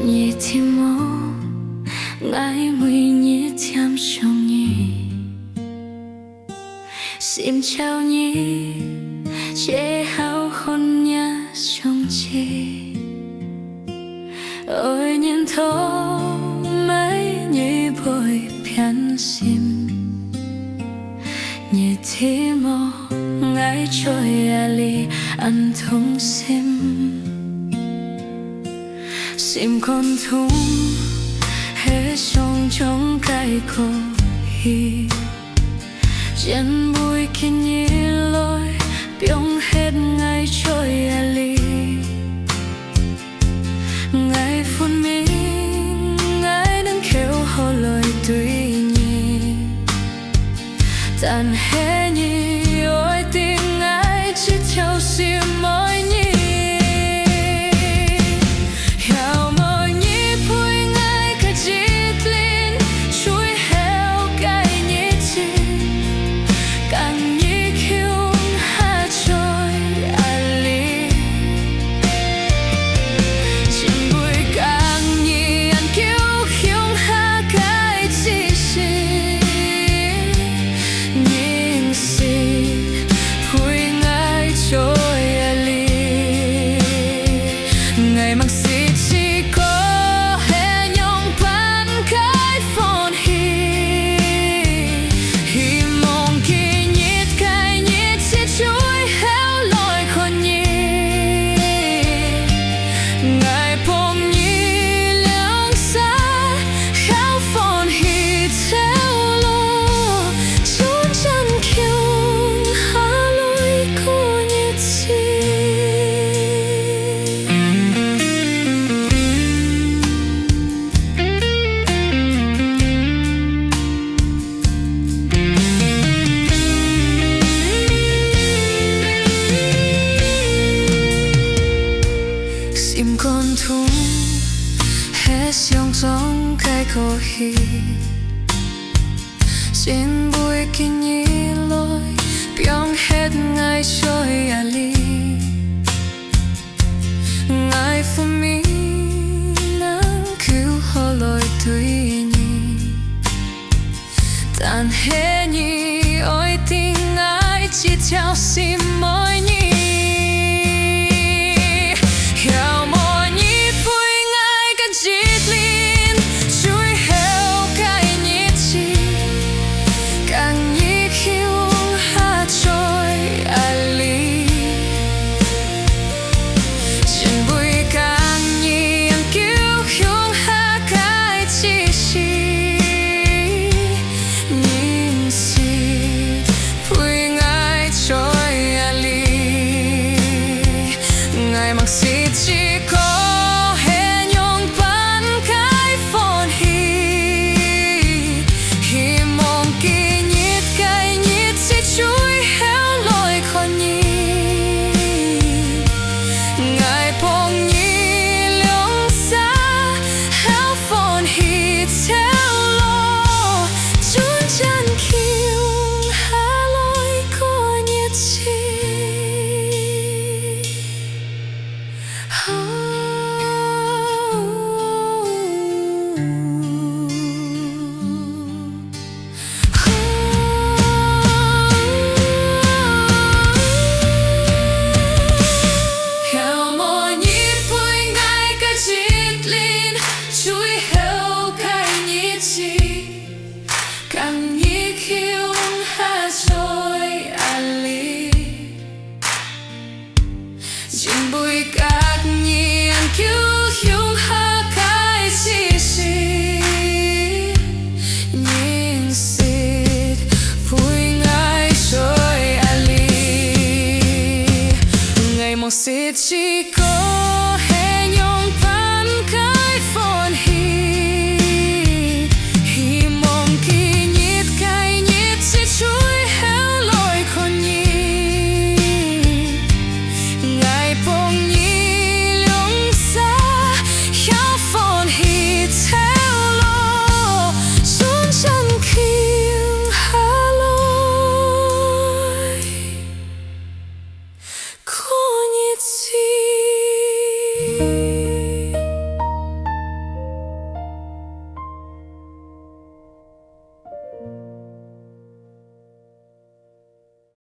nhẹ thì mô ngài mùi nhẹ thiam trong nhì xin chào nhì chế hao hôn nhà trong chi ôi nhìn thô mấy nhì bồi phiền sim nhẹ thì mô ngài trôi ali ăn thông sim sim con thúng hết trong cái cổ hi chân bụi kia nhí lối biếng hết ngày trôi ali ngày phun mình ngày đang kêu hò lời tuy nhì tàn hết nhì ôi tiếng ngày chỉ theo sim mỗi nhì Hiau mỗi nhì Phui Ngai cả Jit Lin chui heo cái nhì chi càng nhì kêu hát trôi ali trên bụi càng nhì ăn kêu khiêu hát cái chi chi nhìn xì Phui Ngai trôi ali ngày mang xì chỉ có hè nhung pan cái phone hi mong khi nhít cái nhít chỉ chui heo lôi con nhí ngày bom nhí lương xa heo phone hi theo lo chốn chân kiêu hà lôi cô nhít chi sim con thúng hết trong cái cổ hi trên bụi kia nhí lối biếng hết ngày trôi ali ngày phút mi